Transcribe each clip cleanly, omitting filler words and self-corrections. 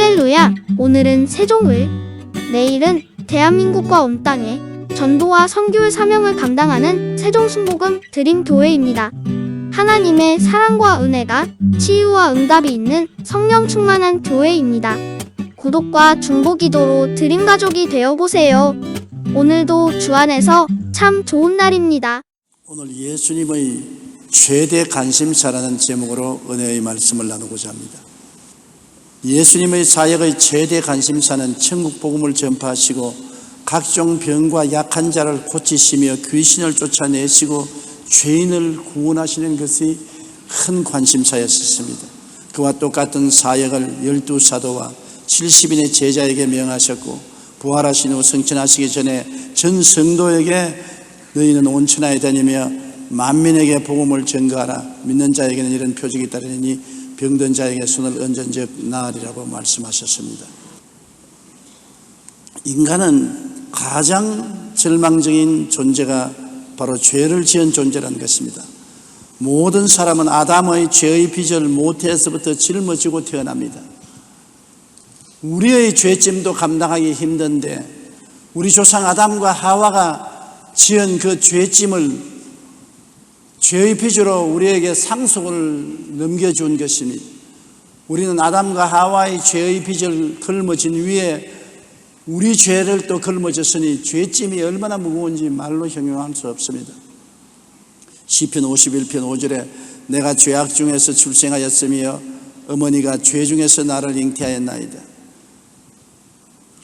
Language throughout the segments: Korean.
할렐루야! 오늘은 세종을, 내일은 대한민국과 온 땅에 전도와 선교의 사명을 감당하는 세종순복음 드림교회입니다. 하나님의 사랑과 은혜가 치유와 응답이 있는 성령 충만한 교회입니다. 구독과 중보기도로 드림가족이 되어보세요. 오늘도 주 안에서 참 좋은 날입니다. 오늘 예수님의 최대 관심사라는 제목으로 은혜의 말씀을 나누고자 합니다. 예수님의 사역의 최대 관심사는 천국 복음을 전파하시고 각종 병과 약한 자를 고치시며 귀신을 쫓아내시고 죄인을 구원하시는 것이 큰 관심사였습니다. 그와 똑같은 사역을 12사도와 70인의 제자에게 명하셨고, 부활하신 후 승천하시기 전에 전 성도에게 너희는 온 천하에 다니며 만민에게 복음을 전가하라. 믿는 자에게는 이런 표적이 따르니 병든 자에게 손을 얹은즉 나으리라고 말씀하셨습니다. 인간은 가장 절망적인 존재가 바로 죄를 지은 존재라는 것입니다. 모든 사람은 아담의 죄의 빚을 모태에서부터 짊어지고 태어납니다. 우리의 죄짐도 감당하기 힘든데 우리 조상 아담과 하와가 지은 그 죄짐을 죄의 빚으로 우리에게 상속을 넘겨준 것입니다. 우리는 아담과 하와의 죄의 빚을 걸머진 위에 우리 죄를 또 걸머졌으니 죄짐이 얼마나 무거운지 말로 형용할 수 없습니다. 시편 51편 5절에 내가 죄악 중에서 출생하였으며 어머니가 죄 중에서 나를 잉태하였나이다.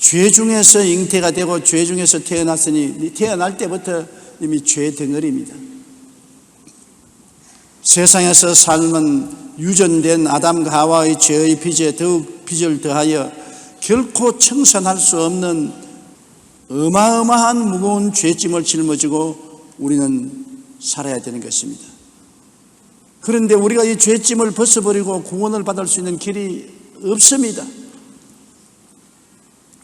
죄 중에서 잉태가 되고 죄 중에서 태어났으니 태어날 때부터 이미 죄 덩어리입니다. 세상에서 삶은 유전된 아담과 하와의 죄의 빚에 더욱 빚을 더하여 결코 청산할 수 없는 어마어마한 무거운 죄짐을 짊어지고 우리는 살아야 되는 것입니다. 그런데 우리가 이 죄짐을 벗어버리고 구원을 받을 수 있는 길이 없습니다.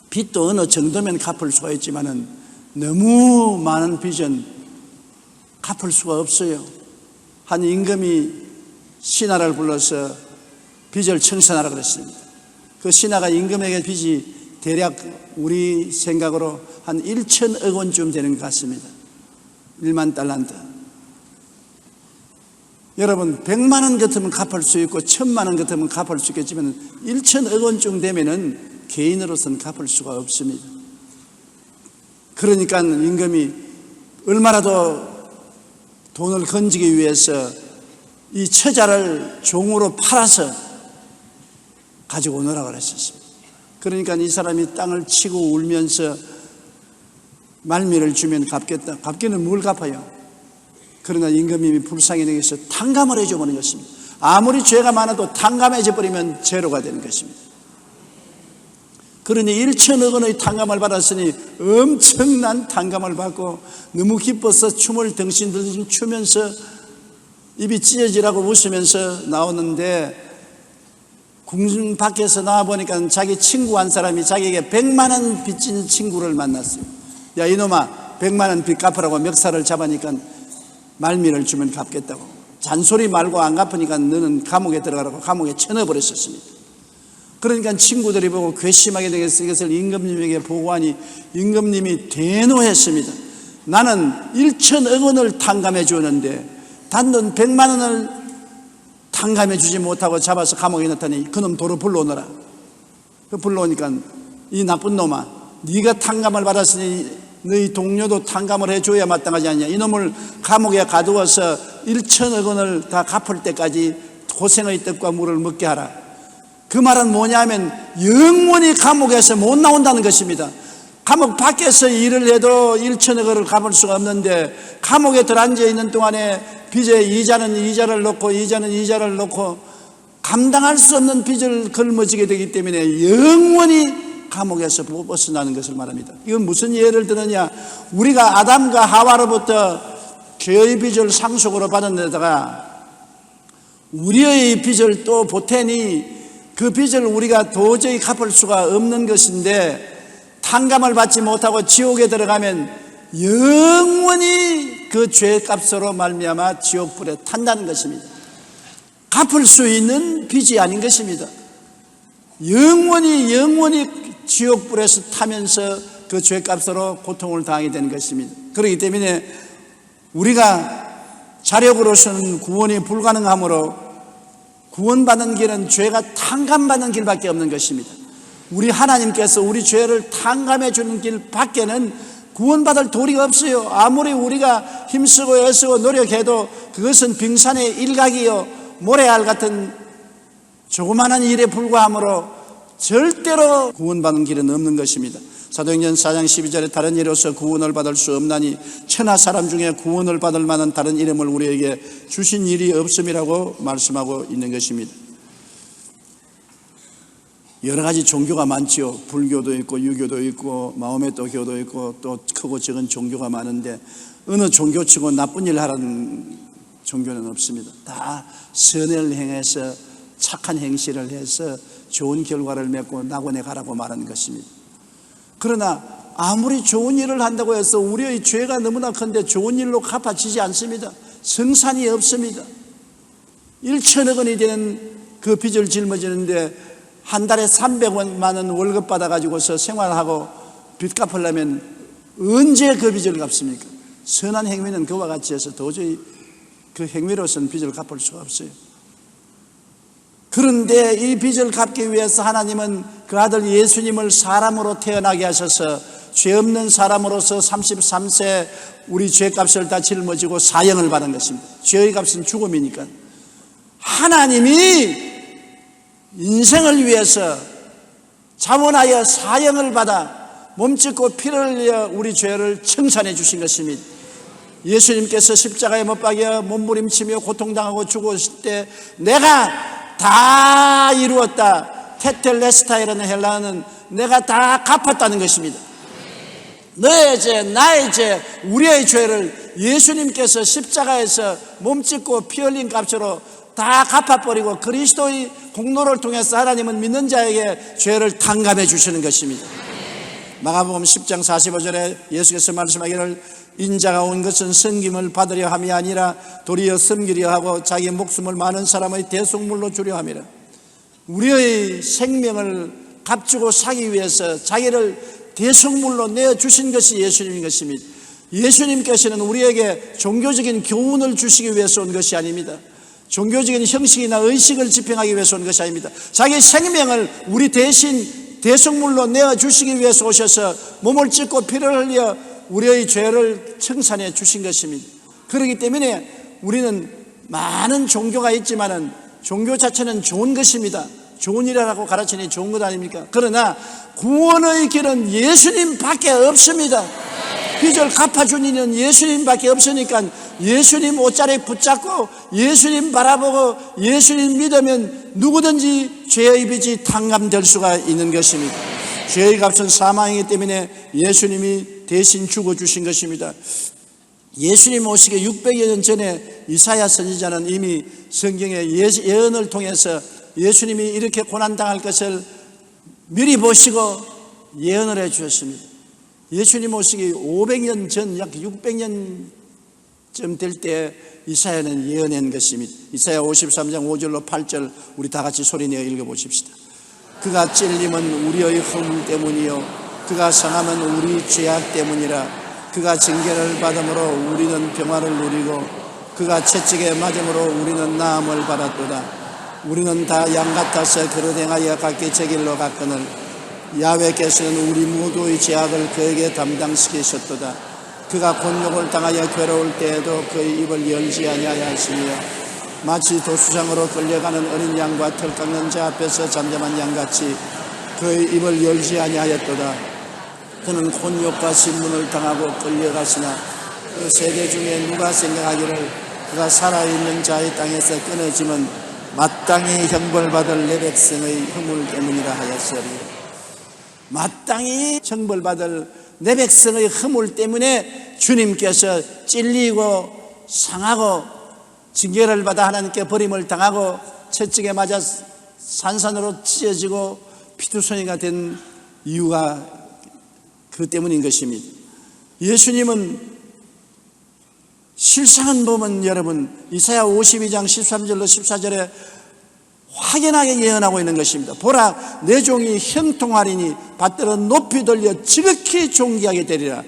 빚도 어느 정도면 갚을 수가 있지만 너무 많은 빚은 갚을 수가 없어요. 한 임금이 신하를 불러서 빚을 청산하라 그랬습니다. 그 신하가 임금에게 빚이 대략 우리 생각으로 한 1,000억 원쯤 되는 것 같습니다. 1만 달란트. 여러분 100만 원 같으면 갚을 수 있고 1,000만 원 같으면 갚을 수 있겠지만 1,000억 원쯤 되면은 개인으로서는 갚을 수가 없습니다. 그러니까 임금이 얼마라도 돈을 건지기 위해서 이 처자를 종으로 팔아서 가지고 오너라고 했었습니다. 그러니까 이 사람이 땅을 치고 울면서 말미를 주면 갚겠다. 갚기는 뭘 갚아요? 그러나 임금님이 불쌍히 여기서 탕감을 해줘버리는 것입니다. 아무리 죄가 많아도 탕감해져 버리면 제로가 되는 것입니다. 그러니 1,000억 원의 탕감을 받았으니 엄청난 탕감을 받고 너무 기뻐서 춤을 덩신덩신 추면서 입이 찢어지라고 웃으면서 나오는데 궁전 밖에서 나와보니까 자기 친구 한 사람이 자기에게 100만 원 빚진 친구를 만났어요. 야 이놈아 100만 원 빚 갚으라고 멱살을 잡으니까 말미를 주면 갚겠다고. 잔소리 말고 안 갚으니까 너는 감옥에 들어가라고 감옥에 쳐넣어버렸었습니다. 그러니까 친구들이 보고 괘씸하게 되겠어 이것을 임금님에게 보고하니 임금님이 대노했습니다. 나는 1,000억 원을 탕감해 주었는데 단돈 100만 원을 탕감해 주지 못하고 잡아서 감옥에 넣다니 그놈 도로 불러오너라. 그 불러오니까 이 나쁜 놈아 네가 탕감을 받았으니 너희 동료도 탕감을 해줘야 마땅하지 않냐. 이놈을 감옥에 가두어서 1,000억 원을 다 갚을 때까지 고생의 떡과 물을 먹게 하라. 그 말은 뭐냐면 영원히 감옥에서 못 나온다는 것입니다. 감옥 밖에서 일을 해도 1,000억 원을 갚을 수가 없는데 감옥에 들어앉아 있는 동안에 빚에 이자는 이자를 넣고 감당할 수 없는 빚을 걸머지게 되기 때문에 영원히 감옥에서 못 벗어나는 것을 말합니다. 이건 무슨 예를 들느냐, 우리가 아담과 하와로부터 죄의 빚을 상속으로 받은 데다가 우리의 빚을 또 보태니 그 빚을 우리가 도저히 갚을 수가 없는 것인데 탕감을 받지 못하고 지옥에 들어가면 영원히 그 죄값으로 말미암아 지옥불에 탄다는 것입니다. 갚을 수 있는 빚이 아닌 것입니다. 영원히 지옥불에서 타면서 그 죄값으로 고통을 당하게 되는 것입니다. 그렇기 때문에 우리가 자력으로서는 구원이 불가능하므로 구원받는 길은 죄가 탕감받는 길밖에 없는 것입니다. 우리 하나님께서 우리 죄를 탕감해 주는 길 밖에는 구원받을 도리가 없어요. 아무리 우리가 힘쓰고 애쓰고 노력해도 그것은 빙산의 일각이요 모래알 같은 조그마한 일에 불과하므로 절대로 구원받는 길은 없는 것입니다. 사도행전 4장 12절에 다른 이로서 구원을 받을 수 없나니 천하 사람 중에 구원을 받을 만한 다른 이름을 우리에게 주신 일이 없음이라고 말씀하고 있는 것입니다. 여러 가지 종교가 많지요. 불교도 있고 유교도 있고 마호메토 교도 있고 또 크고 작은 종교가 많은데 어느 종교치고 나쁜 일 하라는 종교는 없습니다. 다 선을 행해서 착한 행실을 해서 좋은 결과를 맺고 낙원에 가라고 말하는 것입니다. 그러나 아무리 좋은 일을 한다고 해서 우리의 죄가 너무나 큰데 좋은 일로 갚아지지 않습니다. 성산이 없습니다. 1천억 원이 되는 그 빚을 짊어지는데 한 달에 300만 원 월급 받아가지고서 생활하고 빚 갚으려면 언제 그 빚을 갚습니까? 선한 행위는 그와 같이 해서 도저히 그 행위로서는 빚을 갚을 수가 없어요. 그런데 이 빚을 갚기 위해서 하나님은 그 아들 예수님을 사람으로 태어나게 하셔서 죄 없는 사람으로서 33세 우리 죄값을 다 짊어지고 사형을 받은 것입니다. 죄의 값은 죽음이니까. 하나님이 인생을 위해서 자원하여 사형을 받아 몸짓고 피를 흘려 우리 죄를 청산해 주신 것입니다. 예수님께서 십자가에 못 박여 몸부림치며 고통당하고 죽으실 때 내가 다 이루었다. 테텔레스타이라는 헬라어는 내가 다 갚았다는 것입니다. 너의 죄, 나의 죄, 우리의 죄를 예수님께서 십자가에서 몸짓고 피 흘린 값으로 다 갚아버리고 그리스도의 공로를 통해서 하나님은 믿는 자에게 죄를 탕감해 주시는 것입니다. 마가복음 10장 45절에 예수께서 말씀하기를 인자가 온 것은 섬김을 받으려 함이 아니라 도리어 섬기려 하고 자기 목숨을 많은 사람의 대속물로 주려 함이라. 우리의 생명을 값주고 사기 위해서 자기를 대속물로 내어주신 것이 예수님인 것입니다. 예수님께서는 우리에게 종교적인 교훈을 주시기 위해서 온 것이 아닙니다. 종교적인 형식이나 의식을 집행하기 위해서 온 것이 아닙니다. 자기 생명을 우리 대신 대속물로 내어주시기 위해서 오셔서 몸을 찢고 피를 흘려 우리의 죄를 청산해 주신 것입니다. 그렇기 때문에 우리는 많은 종교가 있지만은 종교 자체는 좋은 것입니다. 좋은 일이라고 가르치니 좋은 것 아닙니까? 그러나 구원의 길은 예수님밖에 없습니다. 빚을 갚아준 이는 예수님밖에 없으니까 예수님 옷자리 붙잡고 예수님 바라보고 예수님 믿으면 누구든지 죄의 빚이 탕감될 수가 있는 것입니다. 죄의 값은 사망이기 때문에 예수님이 대신 죽어주신 것입니다. 예수님 오시기 600여 년 전에 이사야 선지자는 이미 성경의 예언을 통해서 예수님이 이렇게 고난당할 것을 미리 보시고 예언을 해 주셨습니다. 예수님 오시기 500년 전, 약 600년쯤 될 때 이사야는 예언한 것입니다. 이사야 53장 5절로 8절 우리 다 같이 소리내어 읽어보십시다. 그가 찔림은 우리의 허물 때문이요 그가 상함은 우리 죄악 때문이라. 그가 징계를 받음으로 우리는 평화를 누리고 그가 채찍에 맞음으로 우리는 나음을 받았도다. 우리는 다 양 같아서 그릇 행하여 각기 제 길로 갔거늘 야훼께서는 우리 모두의 죄악을 그에게 담당시키셨도다. 그가 곤욕을 당하여 괴로울 때에도 그의 입을 열지 아니하였으며 마치 도수장으로 끌려가는 어린 양과 털 깎는 자 앞에서 잠잠한 양같이 그의 입을 열지 아니하였도다. 그는 곤욕과 신문을 당하고 끌려가시나 그 세대 중에 누가 생각하기를 그가 살아있는 자의 땅에서 끊어지면 마땅히 형벌받을 내 백성의 허물 때문이라 하였으리. 마땅히 형벌받을 내 백성의 허물 때문에 주님께서 찔리고 상하고 징계를 받아 하나님께 버림을 당하고 채찍에 맞아 산산으로 찢어지고 피투성이가 된 이유가 그 때문인 것입니다. 예수님은 실상은 보면 여러분 이사야 52장 13절로 14절에 확연하게 예언하고 있는 것입니다. 보라, 내 종이 형통하리니 밭들어 높이 돌려 지극히 존귀하게 되리라.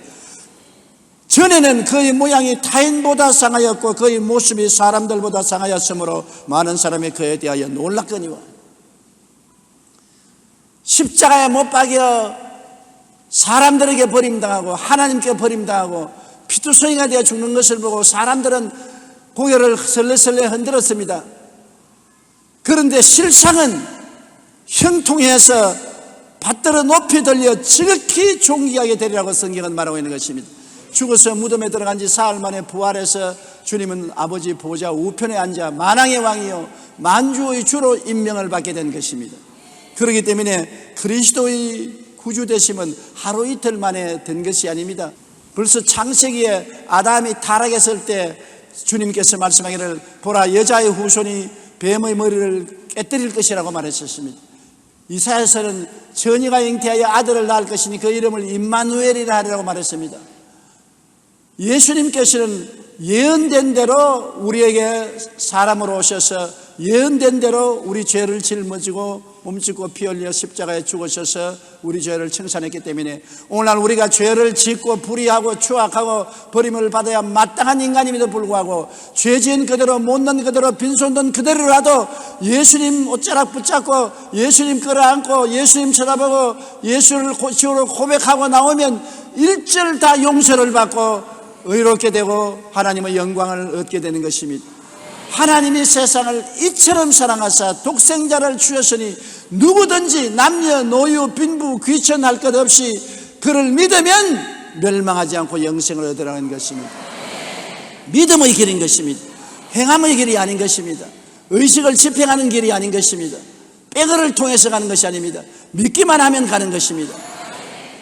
전에는 그의 모양이 타인보다 상하였고 그의 모습이 사람들보다 상하였으므로 많은 사람이 그에 대하여 놀랐거니와. 십자가에 못 박여 사람들에게 버림당하고 하나님께 버림당하고 피투성이가 되어 죽는 것을 보고 사람들은 고개를 설레설레 흔들었습니다. 그런데 실상은 형통해서 밭들어 높이 들려 지극히 존귀하게 되리라고 성경은 말하고 있는 것입니다. 죽어서 무덤에 들어간 지 사흘 만에 부활해서 주님은 아버지 보좌 우편에 앉아 만왕의 왕이요 만주의 주로 임명을 받게 된 것입니다. 그렇기 때문에 그리스도의 구주 되심은 하루 이틀 만에 된 것이 아닙니다. 벌써 창세기에 아담이 타락했을 때 주님께서 말씀하기를 보라, 여자의 후손이 뱀의 머리를 깨뜨릴 것이라고 말했었습니다. 이사야서는 처녀가 잉태하여 아들을 낳을 것이니 그 이름을 임마누엘이라 하리라고 말했습니다. 예수님께서는 예언된 대로 우리에게 사람으로 오셔서 예언된 대로 우리 죄를 짊어지고 몸짓고 피 흘려 십자가에 죽으셔서 우리 죄를 청산했기 때문에 오늘날 우리가 죄를 짓고 불의하고 추악하고 버림을 받아야 마땅한 인간임에도 불구하고 죄지은 그대로 못난 그대로 빈손든 그대로라도 예수님 옷자락 붙잡고 예수님 끌어안고 예수님 쳐다보고 예수를 주로 고백하고 나오면 일절 다 용서를 받고 의롭게 되고 하나님의 영광을 얻게 되는 것입니다. 하나님이 세상을 이처럼 사랑하사 독생자를 주셨으니 누구든지 남녀 노유 빈부 귀천할 것 없이 그를 믿으면 멸망하지 않고 영생을 얻으라는 것입니다. 믿음의 길인 것입니다. 행함의 길이 아닌 것입니다. 의식을 집행하는 길이 아닌 것입니다. 빼거를 통해서 가는 것이 아닙니다. 믿기만 하면 가는 것입니다.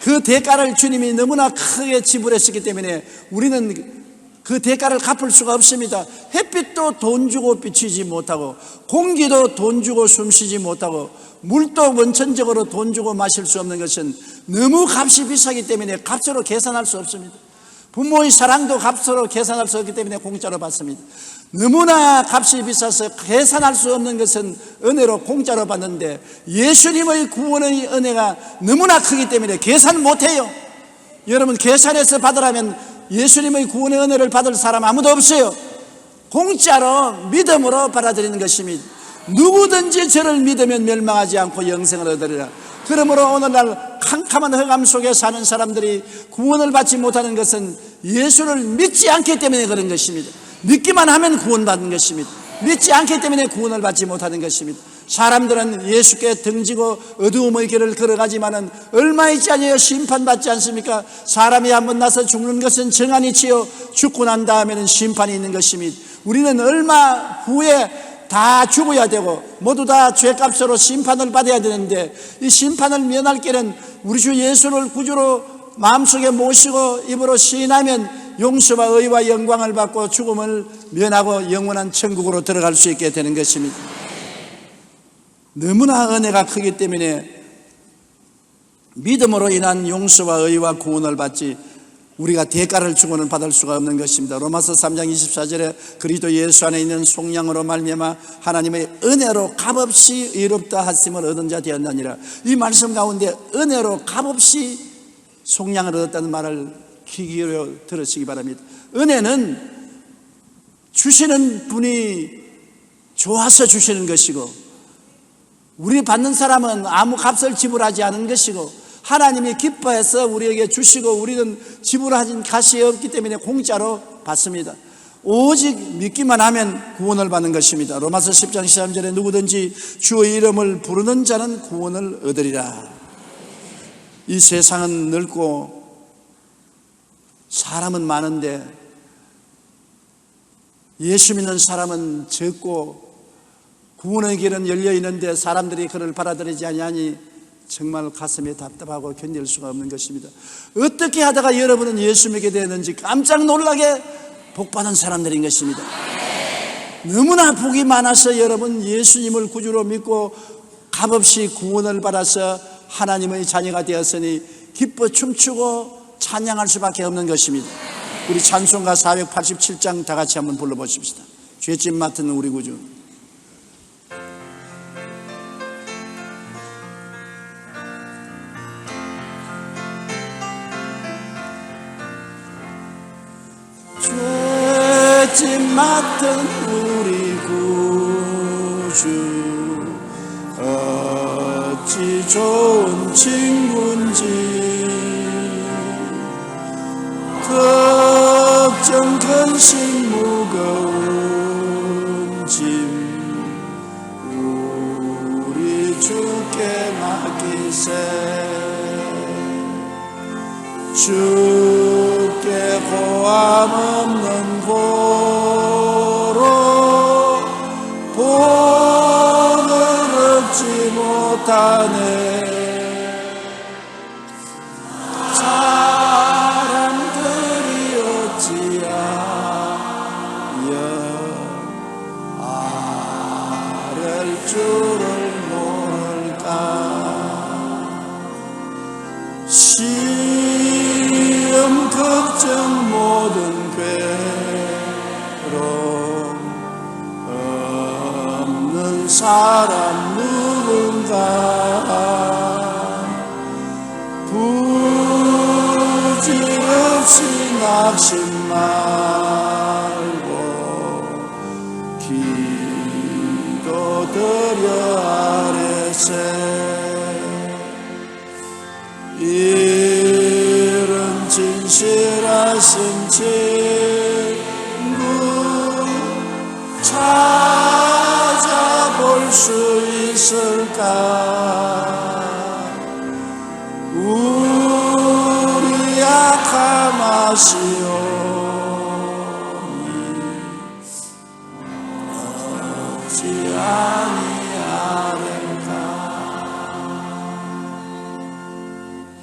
그 대가를 주님이 너무나 크게 지불했었기 때문에 우리는 그 대가를 갚을 수가 없습니다. 햇빛도 돈 주고 비치지 못하고 공기도 돈 주고 숨쉬지 못하고 물도 원천적으로 돈 주고 마실 수 없는 것은 너무 값이 비싸기 때문에 값으로 계산할 수 없습니다. 부모의 사랑도 값으로 계산할 수 없기 때문에 공짜로 받습니다. 너무나 값이 비싸서 계산할 수 없는 것은 은혜로 공짜로 받는데 예수님의 구원의 은혜가 너무나 크기 때문에 계산 못해요. 여러분, 계산해서 받으라면 예수님의 구원의 은혜를 받을 사람 아무도 없어요. 공짜로 믿음으로 받아들이는 것입니다. 누구든지 저를 믿으면 멸망하지 않고 영생을 얻으리라. 그러므로 오늘날 캄캄한 흑암 속에 사는 사람들이 구원을 받지 못하는 것은 예수를 믿지 않기 때문에 그런 것입니다. 믿기만 하면 구원받는 것입니다. 믿지 않기 때문에 구원을 받지 못하는 것입니다. 사람들은 예수께 등지고 어두움의 길을 걸어가지만은 얼마 있지 아니하여 심판받지 않습니까? 사람이 한번 나서 죽는 것은 정한이치요 죽고 난 다음에는 심판이 있는 것입니다. 우리는 얼마 후에 다 죽어야 되고 모두 다 죄값으로 심판을 받아야 되는데 이 심판을 면할 길은 우리 주 예수를 구주로 마음속에 모시고 입으로 시인하면 용서와 의와 영광을 받고 죽음을 면하고 영원한 천국으로 들어갈 수 있게 되는 것입니다. 너무나 은혜가 크기 때문에 믿음으로 인한 용서와 의와 구원을 받지 우리가 대가를 주고는 받을 수가 없는 것입니다. 로마서 3장 24절에 그리스도 예수 안에 있는 속량으로 말미암아 하나님의 은혜로 값없이 의롭다 하심을 얻은 자 되었나니라. 이 말씀 가운데 은혜로 값없이 속량을 얻었다는 말을 귀 기울여 들으시기 바랍니다. 은혜는 주시는 분이 좋아서 주시는 것이고 우리 받는 사람은 아무 값을 지불하지 않은 것이고 하나님이 기뻐해서 우리에게 주시고 우리는 지불하진 값이 없기 때문에 공짜로 받습니다. 오직 믿기만 하면 구원을 받는 것입니다. 로마서 10장 13절에 누구든지 주의 이름을 부르는 자는 구원을 얻으리라. 이 세상은 넓고 사람은 많은데 예수 믿는 사람은 적고 구원의 길은 열려 있는데 사람들이 그를 받아들이지 아니하니 정말 가슴이 답답하고 견딜 수가 없는 것입니다. 어떻게 하다가 여러분은 예수 믿게 되었는지 깜짝 놀라게 복받은 사람들인 것입니다. 너무나 복이 많아서 여러분 예수님을 구주로 믿고 값없이 구원을 받아서 하나님의 자녀가 되었으니 기뻐 춤추고 찬양할 수밖에 없는 것입니다. 우리 찬송가 487장 다 같이 한번 불러보십시다. 죄짐 맡은 우리 구주. 맡은 우리 구주 어찌 좋은 친구인지 걱정 근심 무거운 짐 우리 주께 맡기세 주께 고함 없는 고로 복을 얻지 못하네 사람들이 어찌하여 아랠 줄을 모를까 시험 걱정 모든 괴로움 없는 사람 누군가 부질없이 낙심 말고 기도드려 아뢰세 이런 진실하신 친구 찾아볼 수 있을까 우리 약함 아시오니 어찌 아니하는가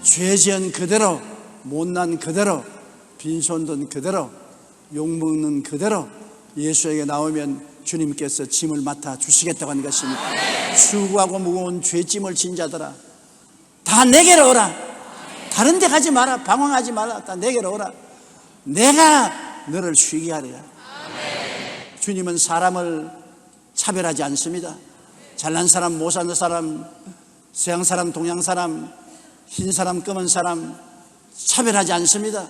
죄지은 그대로 못난 그대로 빈손든 그대로 욕먹는 그대로 예수에게 나오면 주님께서 짐을 맡아 주시겠다고 하는 것입니다. 수고하고 무거운 죄짐을 진 자들아 다 내게로 오라. 다른 데 가지 마라. 방황하지 마라. 다 내게로 오라. 내가 너를 쉬게 하리라. 주님은 사람을 차별하지 않습니다. 잘난 사람, 못 사는 사람, 서양 사람, 동양 사람, 흰 사람, 검은 사람 차별하지 않습니다.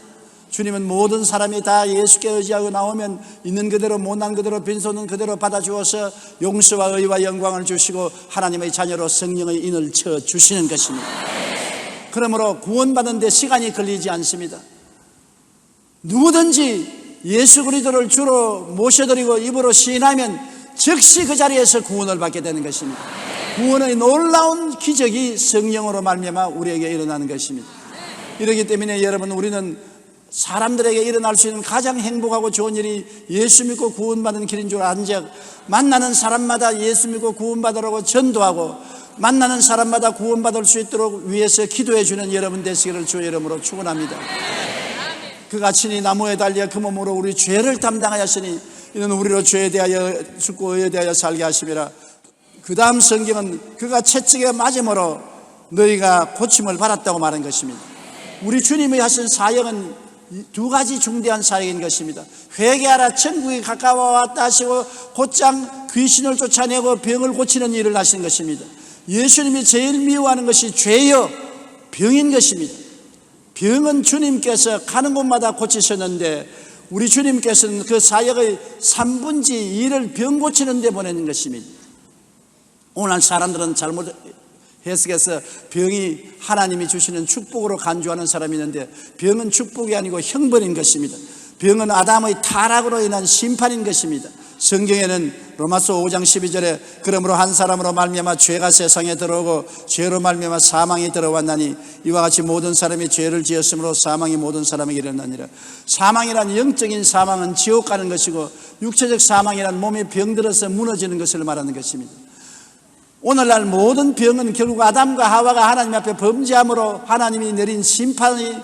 주님은 모든 사람이 다 예수께 의지하고 나오면 있는 그대로 못난 그대로 빈손은 그대로 받아주어서 용서와 의와 영광을 주시고 하나님의 자녀로 성령의 인을 쳐 주시는 것입니다. 그러므로 구원받는 데 시간이 걸리지 않습니다. 누구든지 예수 그리스도를 주로 모셔드리고 입으로 시인하면 즉시 그 자리에서 구원을 받게 되는 것입니다. 구원의 놀라운 기적이 성령으로 말미암아 우리에게 일어나는 것입니다. 이렇기 때문에 여러분 우리는 사람들에게 일어날 수 있는 가장 행복하고 좋은 일이 예수 믿고 구원받는 길인 줄 아는 적 만나는 사람마다 예수 믿고 구원받으라고 전도하고 만나는 사람마다 구원받을 수 있도록 위해서 기도해 주는 여러분 되시기를 주의 이름으로 축원합니다. 그가 친히 나무에 달려 그 몸으로 우리 죄를 담당하였으니 이는 우리로 죄에 대하여 죽고 의에 대하여 살게 하심이라. 그 다음 성경은 그가 채찍에 맞음으로 너희가 고침을 받았다고 말한 것입니다. 우리 주님이 하신 사역은 두 가지 중대한 사역인 것입니다. 회개하라 천국이 가까워왔다 하시고 곧장 귀신을 쫓아내고 병을 고치는 일을 하신 것입니다. 예수님이 제일 미워하는 것이 죄요 병인 것입니다. 병은 주님께서 가는 곳마다 고치셨는데 우리 주님께서는 그 사역의 3분의 2를 병 고치는 데 보내는 것입니다. 오늘 사람들은 잘못 해석해서 병이 하나님이 주시는 축복으로 간주하는 사람이 있는데 병은 축복이 아니고 형벌인 것입니다. 병은 아담의 타락으로 인한 심판인 것입니다. 성경에는 로마서 5장 12절에 그러므로 한 사람으로 말미암아 죄가 세상에 들어오고 죄로 말미암아 사망이 들어왔나니 이와 같이 모든 사람이 죄를 지었으므로 사망이 모든 사람에게 일어나니라. 사망이란 영적인 사망은 지옥 가는 것이고 육체적 사망이란 몸에 병들어서 무너지는 것을 말하는 것입니다. 오늘날 모든 병은 결국 아담과 하와가 하나님 앞에 범죄함으로 하나님이 내린 심판이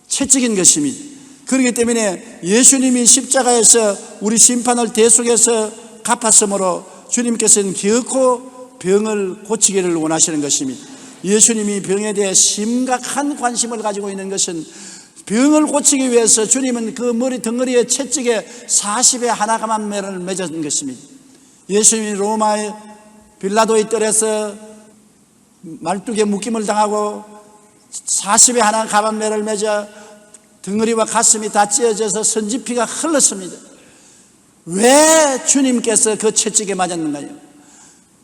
채찍인 것입니다. 그렇기 때문에 예수님이 십자가에서 우리 심판을 대속해서 갚았으므로 주님께서는 결코 병을 고치기를 원하시는 것입니다. 예수님이 병에 대해 심각한 관심을 가지고 있는 것은 병을 고치기 위해서 주님은 그 머리 덩어리에 채찍에 40의 하나가만 매를 맺은 것입니다. 예수님이 로마의 빌라도의 뜰에서 말뚝에 묶임을 당하고 40의 하나 가방매를 맺어 덩어리와 가슴이 다 찢어져서 선지피가 흘렀습니다. 왜 주님께서 그 채찍에 맞았는가요?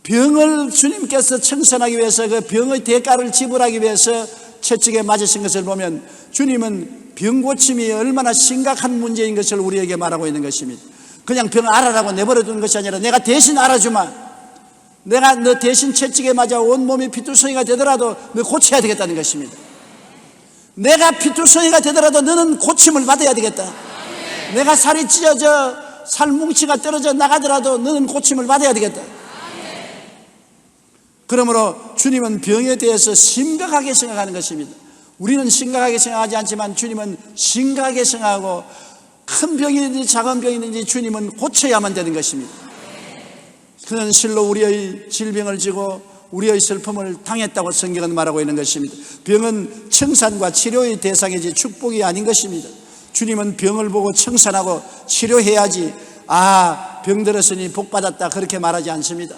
병을 주님께서 청산하기 위해서 그 병의 대가를 지불하기 위해서 채찍에 맞으신 것을 보면 주님은 병 고침이 얼마나 심각한 문제인 것을 우리에게 말하고 있는 것입니다. 그냥 병 알아라고 내버려 두는 것이 아니라 내가 대신 알아주마. 내가 너 대신 채찍에 맞아 온몸이 피투성이가 되더라도 너 고쳐야 되겠다는 것입니다. 내가 피투성이가 되더라도 너는 고침을 받아야 되겠다. 내가 살이 찢어져 살뭉치가 떨어져 나가더라도 너는 고침을 받아야 되겠다. 그러므로 주님은 병에 대해서 심각하게 생각하는 것입니다. 우리는 심각하게 생각하지 않지만 주님은 심각하게 생각하고 큰 병이든지 작은 병이든지 주님은 고쳐야만 되는 것입니다. 그는 실로 우리의 질병을 지고 우리의 슬픔을 당했다고 성경은 말하고 있는 것입니다. 병은 청산과 치료의 대상이지 축복이 아닌 것입니다. 주님은 병을 보고 청산하고 치료해야지 병 들었으니 복 받았다 그렇게 말하지 않습니다.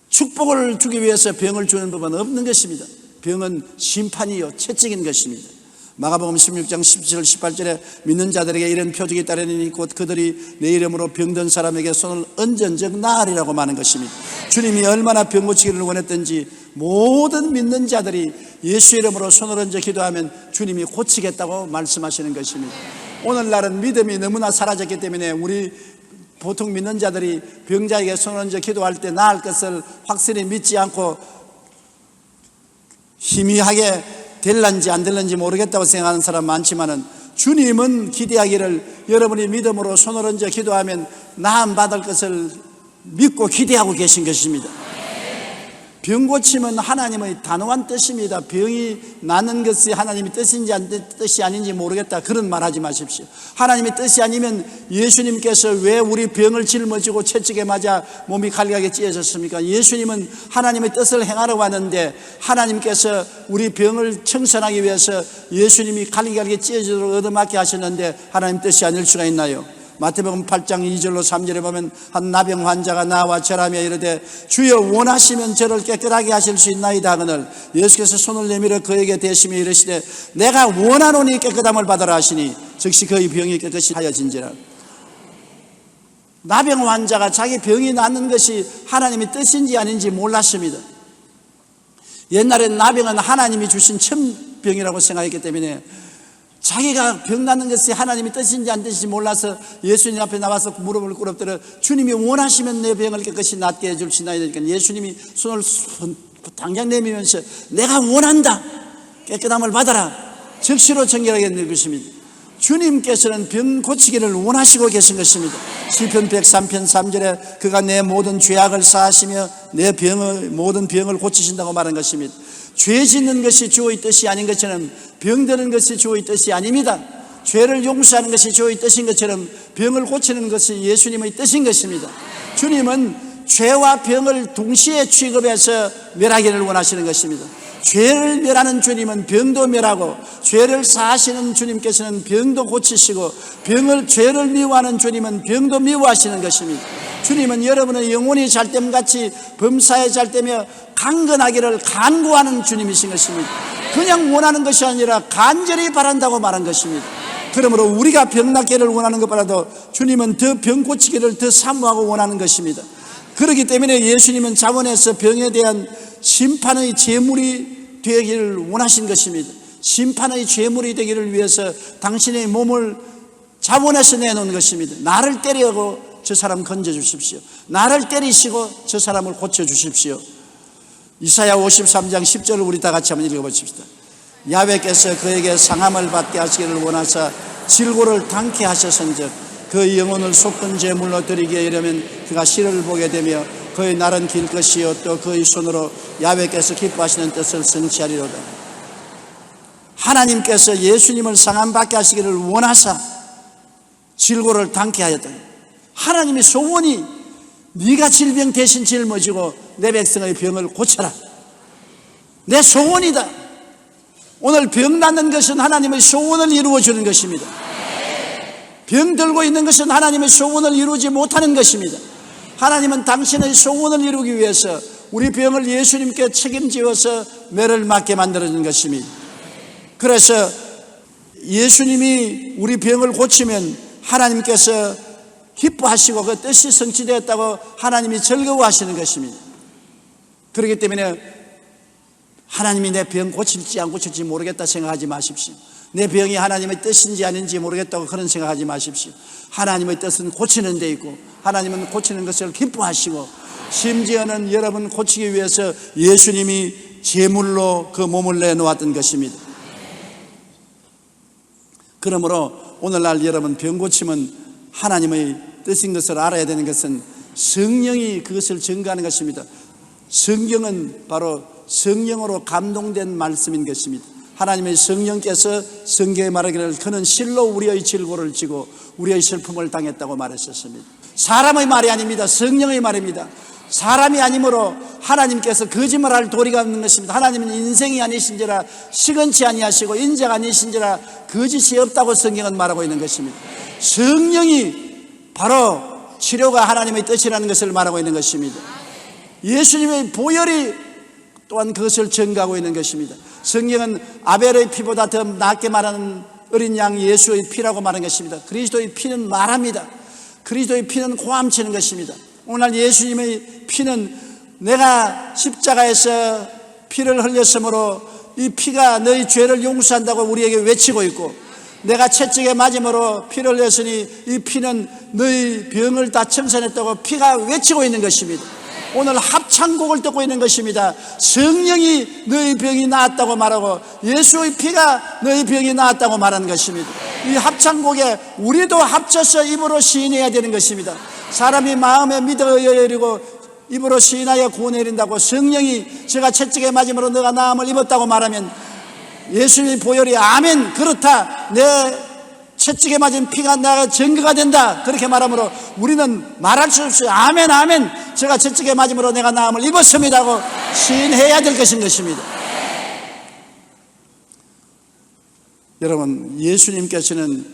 축복을 주기 위해서 병을 주는 법은 없는 것입니다. 병은 심판이요 채찍인 것입니다. 마가복음 16장 17절 18절에 믿는 자들에게 이런 표적이 따르니 곧 그들이 내 이름으로 병든 사람에게 손을 얹은즉 나으리라고 말하는 것입니다. 주님이 얼마나 병 고치기를 원했던지 모든 믿는 자들이 예수 이름으로 손을 얹어 기도하면 주님이 고치겠다고 말씀하시는 것입니다. 오늘날은 믿음이 너무나 사라졌기 때문에 우리 보통 믿는 자들이 병자에게 손을 얹어 기도할 때 나을 것을 확실히 믿지 않고 희미하게 될런지 안 될런지 모르겠다고 생각하는 사람 많지만은 주님은 기대하기를 여러분이 믿음으로 손을 얹어 기도하면 나음 받을 것을 믿고 기대하고 계신 것입니다. 병 고침은 하나님의 단호한 뜻입니다. 병이 낫는 것이 하나님의 뜻인지 뜻이 아닌지 모르겠다 그런 말 하지 마십시오. 하나님의 뜻이 아니면 예수님께서 왜 우리 병을 짊어지고 채찍에 맞아 몸이 갈가게 찢어졌습니까? 예수님은 하나님의 뜻을 행하러 왔는데 하나님께서 우리 병을 청산하기 위해서 예수님이 갈가게 찢어지도록 얻어맞게 하셨는데 하나님 뜻이 아닐 수가 있나요? 마태복음 8장 2절로 3절에 보면 한 나병 환자가 나와 절하며 이르되 주여 원하시면 저를 깨끗하게 하실 수 있나이다 하거늘 예수께서 손을 내밀어 그에게 대시며 이르시되 내가 원하노니 깨끗함을 받으라 하시니 즉시 그의 병이 깨끗이 하여진지라. 나병 환자가 자기 병이 낫는 것이 하나님의 뜻인지 아닌지 몰랐습니다. 옛날엔 나병은 하나님이 주신 천병이라고 생각했기 때문에 자기가 병 낫는 것이 하나님의 뜻인지 안 뜻인지 몰라서 예수님 앞에 나와서 무릎을 꿇어뜨려 주님이 원하시면 내 병을 깨끗이 낫게 해줄시나이다. 예수님이 손을 당장 내밀면서 내가 원한다 깨끗함을 받아라 즉시로 정결하게 된 것입니다. 주님께서는 병 고치기를 원하시고 계신 것입니다. 시편 103편 3절에 그가 내 모든 죄악을 사하시며 내 모든 병을 고치신다고 말한 것입니다. 죄 짓는 것이 주의 뜻이 아닌 것처럼 병드는 것이 주의 뜻이 아닙니다. 죄를 용서하는 것이 주의 뜻인 것처럼 병을 고치는 것이 예수님의 뜻인 것입니다. 주님은 죄와 병을 동시에 취급해서 멸하기를 원하시는 것입니다. 죄를 멸하는 주님은 병도 멸하고 죄를 사하시는 주님께서는 병도 고치시고 죄를 미워하는 주님은 병도 미워하시는 것입니다. 주님은 여러분의 영혼이 잘됨같이 범사에 잘되며 강건하기를 간구하는 주님이신 것입니다. 그냥 원하는 것이 아니라 간절히 바란다고 말한 것입니다. 그러므로 우리가 병 낫기를 원하는 것보다도 주님은 더 병 고치기를 더 사모하고 원하는 것입니다. 그렇기 때문에 예수님은 자원에서 병에 대한 심판의 제물이 되기를 원하신 것입니다. 심판의 제물이 되기를 위해서 당신의 몸을 자원에서 내놓은 것입니다. 나를 때리고 저 사람 건져주십시오. 나를 때리시고 저 사람을 고쳐주십시오. 이사야 53장 10절을 우리 다 같이 한번 읽어보십시다. 야훼께서 그에게 상함을 받게 하시기를 원하사 질고를 당케 하셨은즉 그의 영혼을 속건 제물로 드리게 이르면 그가 시를 보게 되며 그의 날은 길 것이요 또 그의 손으로 야훼께서 기뻐하시는 뜻을 성취하리로다. 하나님께서 예수님을 상함받게 하시기를 원하사 질고를 당케 하였다. 하나님의 소원이 네가 질병 대신 짊어지고 내 백성의 병을 고쳐라. 내 소원이다. 오늘 병 낫는 것은 하나님의 소원을 이루어주는 것입니다. 병 들고 있는 것은 하나님의 소원을 이루지 못하는 것입니다. 하나님은 당신의 소원을 이루기 위해서 우리 병을 예수님께 책임지어서 매를 맞게 만들어준 것입니다. 그래서 예수님이 우리 병을 고치면 하나님께서 기뻐하시고 그 뜻이 성취되었다고 하나님이 즐거워하시는 것입니다. 그렇기 때문에 하나님이 내 병 고칠지 안 고칠지 모르겠다 생각하지 마십시오. 내 병이 하나님의 뜻인지 아닌지 모르겠다고 그런 생각하지 마십시오. 하나님의 뜻은 고치는 데 있고 하나님은 고치는 것을 기뻐하시고 심지어는 여러분 고치기 위해서 예수님이 제물로 그 몸을 내놓았던 것입니다. 그러므로 오늘날 여러분 병 고침은 하나님의 뜻인 것을 알아야 되는 것은 성령이 그것을 증거하는 것입니다. 성경은 바로 성령으로 감동된 말씀인 것입니다. 하나님의 성령께서 성경에 말하기를 그는 실로 우리의 질고를 지고 우리의 슬픔을 당했다고 말했었습니다. 사람의 말이 아닙니다. 성령의 말입니다. 사람이 아니므로 하나님께서 거짓말할 도리가 없는 것입니다. 하나님은 인생이 아니신지라 시건치 아니하시고 인자가 아니신지라 거짓이 없다고 성경은 말하고 있는 것입니다. 성령이 바로 치료가 하나님의 뜻이라는 것을 말하고 있는 것입니다. 예수님의 보혈이 또한 그것을 증거하고 있는 것입니다. 성경은 아벨의 피보다 더 낫게 말하는 어린 양 예수의 피라고 말하는 것입니다. 그리스도의 피는 말합니다. 그리스도의 피는 고함치는 것입니다. 오늘 예수님의 피는 내가 십자가에서 피를 흘렸으므로 이 피가 너희 죄를 용서한다고 우리에게 외치고 있고, 내가 채찍에 맞음으로 피를 흘렸으니 이 피는 너희 병을 다 청산했다고 피가 외치고 있는 것입니다. 오늘 합창곡을 듣고 있는 것입니다. 성령이 너희 병이 나았다고 말하고 예수의 피가 너희 병이 나았다고 말하는 것입니다. 이 합창곡에 우리도 합쳐서 입으로 시인해야 되는 것입니다. 사람이 마음에 믿어 여리고 입으로 시인하여 구원해낸다고 성령이 제가 채찍에 맞음으로 너가 나음을 입었다고 말하면 예수님의 보혈이 아멘 그렇다 내 채찍에 맞은 피가 내가 증거가 된다 그렇게 말하므로 우리는 말할 수 없이 아멘 아멘 제가 채찍에 맞음으로 내가 나음을 입었습니다고 시인해야 될 것인 것입니다. 여러분 예수님께서는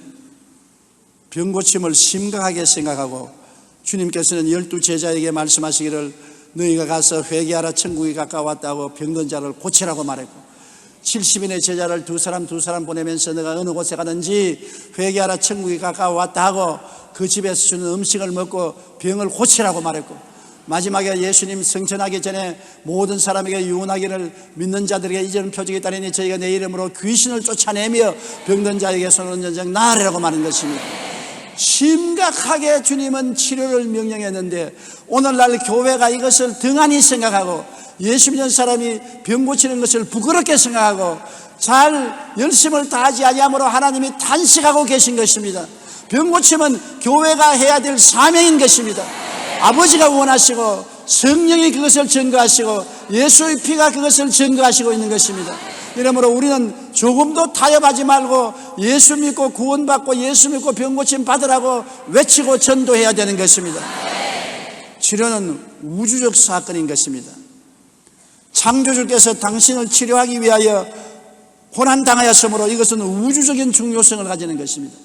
병고침을 심각하게 생각하고 주님께서는 12제자에게 말씀하시기를 너희가 가서 회개하라 천국이 가까웠다고 병든 자를 고치라고 말했고 70인의 제자를 두 사람 보내면서 너가 어느 곳에 가든지 회개하라 천국이 가까웠다 하고 그 집에서 주는 음식을 먹고 병을 고치라고 말했고 마지막에 예수님 승천하기 전에 모든 사람에게 유언하기를 믿는 자들에게 이제는 표적이 따르니 저희가 내 이름으로 귀신을 쫓아내며 병든 자에게 손을 전적 나으리라고 말한 것입니다. 심각하게 주님은 치료를 명령했는데 오늘날 교회가 이것을 등한히 생각하고 예수 믿는 사람이 병 고치는 것을 부끄럽게 생각하고 잘 열심을 다하지 아니함으로 하나님이 탄식하고 계신 것입니다. 병 고침은 교회가 해야 될 사명인 것입니다. 아버지가 원하시고 성령이 그것을 증거하시고 예수의 피가 그것을 증거하시고 있는 것입니다. 이러므로 우리는 조금도 타협하지 말고 예수 믿고 구원받고 예수 믿고 병 고침 받으라고 외치고 전도해야 되는 것입니다. 치료는 우주적 사건인 것입니다. 창조주께서 당신을 치료하기 위하여 고난당하였으므로 이것은 우주적인 중요성을 가지는 것입니다.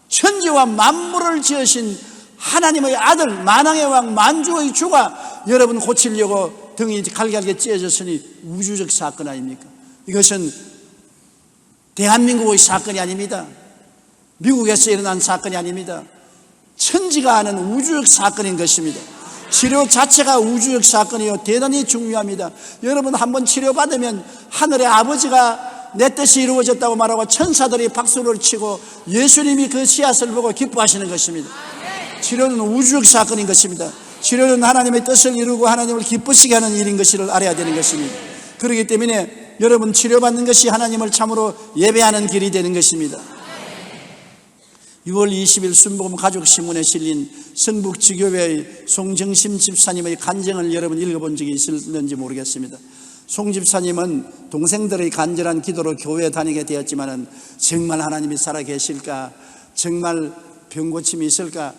천지와 만물을 지으신 하나님의 아들 만왕의 왕 만주의 주가 여러분 고치려고 등이 갈갈게 찢어졌으니 우주적 사건 아닙니까? 이것은 대한민국의 사건이 아닙니다. 미국에서 일어난 사건이 아닙니다. 천지가 아는 우주적 사건인 것입니다. 치료 자체가 우주적 사건이요 대단히 중요합니다. 여러분 한번 치료받으면 하늘의 아버지가 내 뜻이 이루어졌다고 말하고 천사들이 박수를 치고 예수님이 그 씨앗을 보고 기뻐하시는 것입니다. 치료는 우주적 사건인 것입니다. 치료는 하나님의 뜻을 이루고 하나님을 기쁘시게 하는 일인 것을 알아야 되는 것입니다. 그렇기 때문에 여러분 치료받는 것이 하나님을 참으로 예배하는 길이 되는 것입니다. 6월 20일 순복음 가족신문에 실린 성북지교회의 송정심 집사님의 간증을 여러분 읽어본 적이 있을는지 모르겠습니다. 송 집사님은 동생들의 간절한 기도로 교회에 다니게 되었지만 정말 하나님이 살아계실까, 정말 병고침이 있을까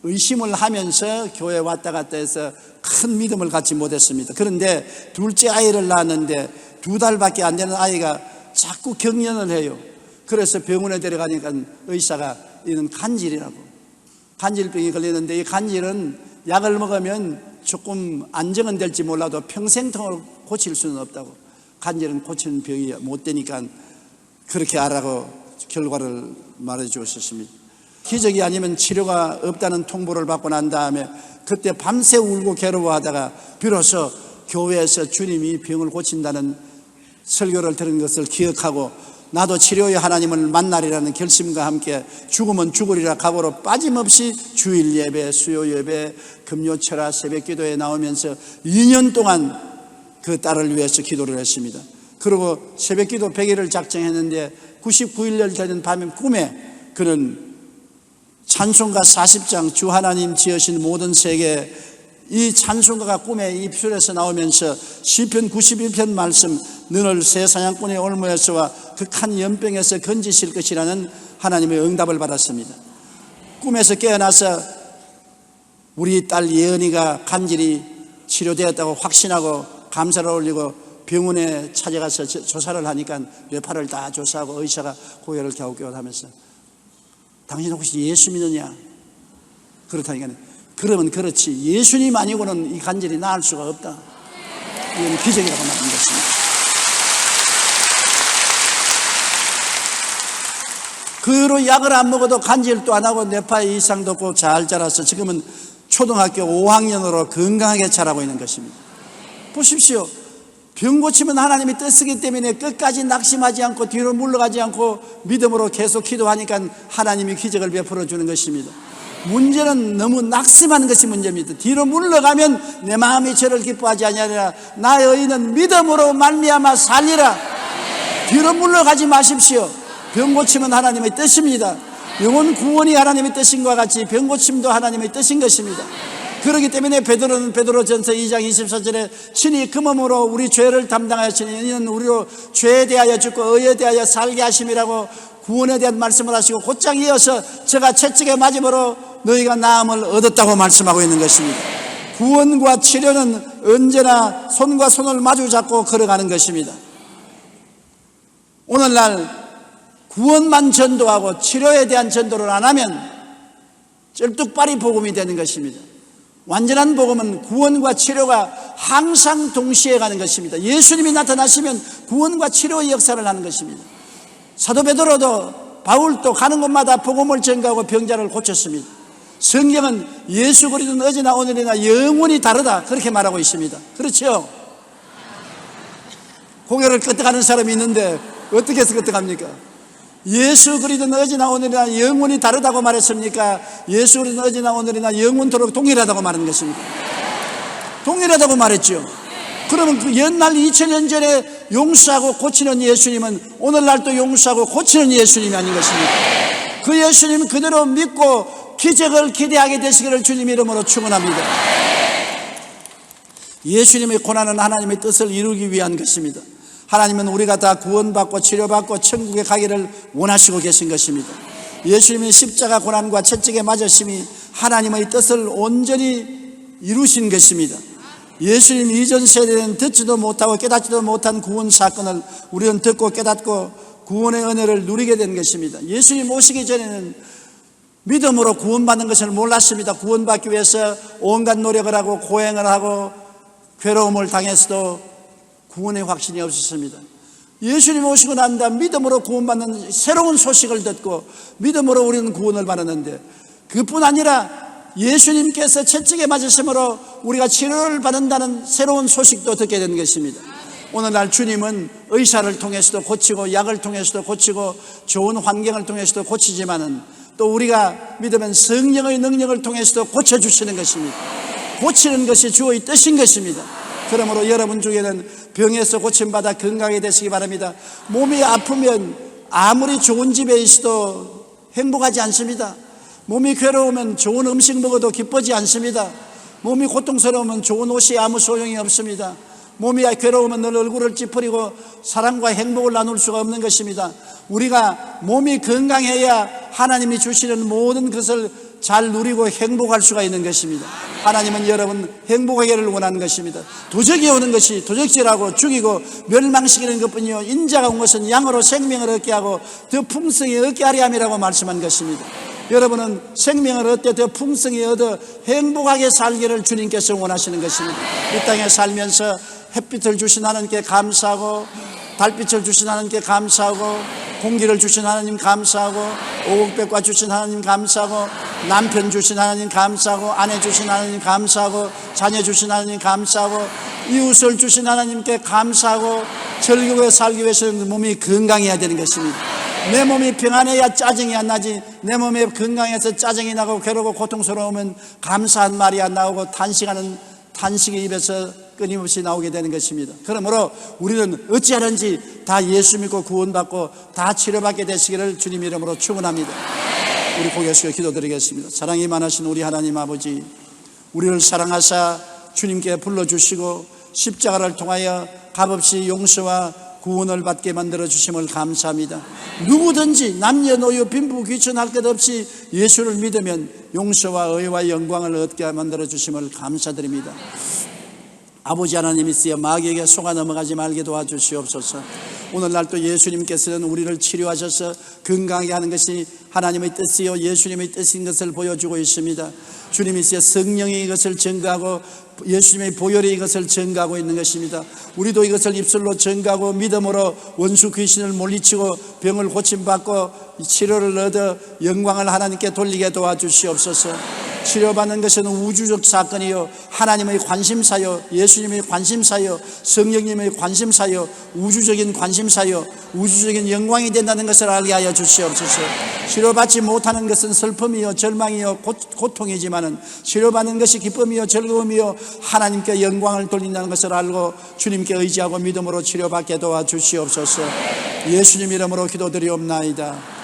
의심을 하면서 교회에 왔다 갔다 해서 큰 믿음을 갖지 못했습니다. 그런데 둘째 아이를 낳았는데 2달밖에 안 되는 아이가 자꾸 경련을 해요. 그래서 병원에 데려가니까 의사가 이는 간질이라고, 간질병이 걸렸는데 이 간질은 약을 먹으면 조금 안정은 될지 몰라도 평생통을 고칠 수는 없다고, 간질은 고치는 병이 못 되니까 그렇게 하라고 결과를 말해 주셨습니다. 기적이 아니면 치료가 없다는 통보를 받고 난 다음에 그때 밤새 울고 괴로워하다가 비로소 교회에서 주님이 병을 고친다는 설교를 들은 것을 기억하고 나도 치료의 하나님을 만나리라는 결심과 함께 죽으면 죽으리라 각오로 빠짐없이 주일 예배, 수요 예배, 금요 철야 새벽 기도에 나오면서 2년 동안 그 딸을 위해서 기도를 했습니다. 그리고 새벽 기도 100일을 작정했는데 99일 되는 밤에 꿈에 그는 찬송가 40장 주 하나님 지으신 모든 세계 이 찬송가가 꿈에 입술에서 나오면서 시편 91편 말씀 너를 새 사냥꾼의 올무에서와 극한 연병에서 건지실 것이라는 하나님의 응답을 받았습니다. 꿈에서 깨어나서 우리 딸 예은이가 간질이 치료되었다고 확신하고 감사를 올리고 병원에 찾아가서 조사를 하니까 뇌파를 다 조사하고 의사가 고개를 갸웃갸웃하면서 당신 혹시 예수 믿느냐? 그렇다니까 그러면 그렇지 예수님 아니고는 이 간질이 나을 수가 없다. 이건 기적이라고 말하는 것입니다. 그 후로 약을 안 먹어도 간질도 안 하고 뇌파에 이상도 없고 잘 자라서 지금은 초등학교 5학년으로 건강하게 자라고 있는 것입니다. 보십시오. 병 고치면 하나님이 뜻이기 때문에 끝까지 낙심하지 않고 뒤로 물러가지 않고 믿음으로 계속 기도하니까 하나님이 기적을 베풀어 주는 것입니다. 문제는 너무 낙심하는 것이 문제입니다. 뒤로 물러가면 내 마음이 저를 기뻐하지 아니하리라. 나의 의인은 믿음으로 말미암아 살리라. 뒤로 물러가지 마십시오. 병 고침은 하나님의 뜻입니다. 영혼 구원이 하나님의 뜻인 것과 같이 병 고침도 하나님의 뜻인 것입니다. 그렇기 때문에 베드로는 베드로전서 2장 24절에 친히 그 몸으로 우리 죄를 담당하였으니 이는 우리로 죄에 대하여 죽고 의에 대하여 살게 하심이라고 구원에 대한 말씀을 하시고 곧장 이어서 제가 채찍에 맞음으로 너희가 나음을 얻었다고 말씀하고 있는 것입니다. 구원과 치료는 언제나 손과 손을 마주 잡고 걸어가는 것입니다. 오늘날 구원만 전도하고 치료에 대한 전도를 안 하면 쩔뚝발이 복음이 되는 것입니다. 완전한 복음은 구원과 치료가 항상 동시에 가는 것입니다. 예수님이 나타나시면 구원과 치료의 역사를 하는 것입니다. 사도 베드로도 바울도 가는 곳마다 복음을 전가하고 병자를 고쳤습니다. 성경은 예수 그리스도는 어제나 오늘이나 영원히 다르다 그렇게 말하고 있습니다. 그렇죠? 고개를 끄떡하는 사람이 있는데 어떻게 해서 끄떡합니까? 예수 그리스도는 어제나 오늘이나 영원히 다르다고 말했습니까? 예수 그리스도는 어제나 오늘이나 영원토록 동일하다고 말하는 것입니다. 동일하다고 말했죠. 그러면 그 옛날 2000년 전에 용서하고 고치는 예수님은 오늘날도 용서하고 고치는 예수님이 아닌 것입니까? 그 예수님 그대로 믿고 기적을 기대하게 되시기를 주님 이름으로 축원합니다. 예수님의 고난은 하나님의 뜻을 이루기 위한 것입니다. 하나님은 우리가 다 구원받고 치료받고 천국에 가기를 원하시고 계신 것입니다. 예수님의 십자가 고난과 채찍에 맞으심이 하나님의 뜻을 온전히 이루신 것입니다. 예수님 이전 세대는 듣지도 못하고 깨닫지도 못한 구원 사건을 우리는 듣고 깨닫고 구원의 은혜를 누리게 된 것입니다. 예수님 오시기 전에는 믿음으로 구원받는 것을 몰랐습니다. 구원받기 위해서 온갖 노력을 하고 고행을 하고 괴로움을 당했어도 구원의 확신이 없었습니다. 예수님 오시고 난 다음 믿음으로 구원받는 새로운 소식을 듣고 믿음으로 우리는 구원을 받았는데 그뿐 아니라 예수님께서 채찍에 맞으심으로 우리가 치료를 받는다는 새로운 소식도 듣게 된 것입니다. 오늘날 주님은 의사를 통해서도 고치고 약을 통해서도 고치고 좋은 환경을 통해서도 고치지만은 또 우리가 믿으면 성령의 능력을 통해서도 고쳐주시는 것입니다. 고치는 것이 주의 뜻인 것입니다. 그러므로 여러분 중에는 병에서 고침받아 건강하게 되시기 바랍니다. 몸이 아프면 아무리 좋은 집에 있어도 행복하지 않습니다. 몸이 괴로우면 좋은 음식 먹어도 기쁘지 않습니다. 몸이 고통스러우면 좋은 옷이 아무 소용이 없습니다. 몸이 괴로우면 늘 얼굴을 찌푸리고 사랑과 행복을 나눌 수가 없는 것입니다. 우리가 몸이 건강해야 하나님이 주시는 모든 것을 잘 누리고 행복할 수가 있는 것입니다. 하나님은 여러분 행복하기를 원하는 것입니다. 도적이 오는 것이 도적질하고 죽이고 멸망시키는 것뿐이요 인자가 온 것은 양으로 생명을 얻게 하고 더 풍성히 얻게 하려 함이라고 말씀한 것입니다. 여러분은 생명을 얻되 더 풍성히 얻어 행복하게 살기를 주님께서 원하시는 것입니다. 이 땅에 살면서 햇빛을 주신 하나님께 감사하고 달빛을 주신 하나님께 감사하고 공기를 주신 하나님 감사하고, 오곡백과 주신 하나님 감사하고, 남편 주신 하나님 감사하고, 아내 주신 하나님 감사하고, 자녀 주신 하나님 감사하고, 이웃을 주신 하나님께 감사하고, 즐거워 살기 위해서는 몸이 건강해야 되는 것입니다. 내 몸이 평안해야 짜증이 안 나지. 내 몸이 건강해서 짜증이 나고 괴롭고 고통스러우면 감사한 말이 안 나오고 탄식이 입에서 끊임없이 나오게 되는 것입니다. 그러므로 우리는 어찌하든지 다 예수 믿고 구원받고 다 치료받게 되시기를 주님 이름으로 축원합니다. 우리 고개 숙여 기도드리겠습니다. 사랑이 많으신 우리 하나님 아버지, 우리를 사랑하사 주님께 불러주시고 십자가를 통하여 값없이 용서와 구원을 받게 만들어 주심을 감사합니다. 누구든지 남녀노소 빈부 귀천할 것 없이 예수를 믿으면 용서와 의와 영광을 얻게 만들어 주심을 감사드립니다. 아버지 하나님이 쓰여 마귀에게 속아 넘어가지 말게 도와주시옵소서. 오늘날 또 예수님께서는 우리를 치료하셔서 건강하게 하는 것이 하나님의 뜻이요 예수님의 뜻인 것을 보여주고 있습니다. 주님이 쓰여 성령이 이것을 증거하고 예수님의 보혈이 이것을 증거하고 있는 것입니다. 우리도 이것을 입술로 증거하고 믿음으로 원수 귀신을 물리치고 병을 고침받고 치료를 얻어 영광을 하나님께 돌리게 도와주시옵소서. 치료받는 것은 우주적 사건이요 하나님의 관심사요 예수님의 관심사요 성령님의 관심사요 우주적인 관심사요 우주적인 영광이 된다는 것을 알게 하여 주시옵소서. 치료받지 못하는 것은 슬픔이요 절망이요 고통이지만은 치료받는 것이 기쁨이요 즐거움이요 하나님께 영광을 돌린다는 것을 알고 주님께 의지하고 믿음으로 치료받게 도와주시옵소서. 예수님 이름으로 기도드리옵나이다.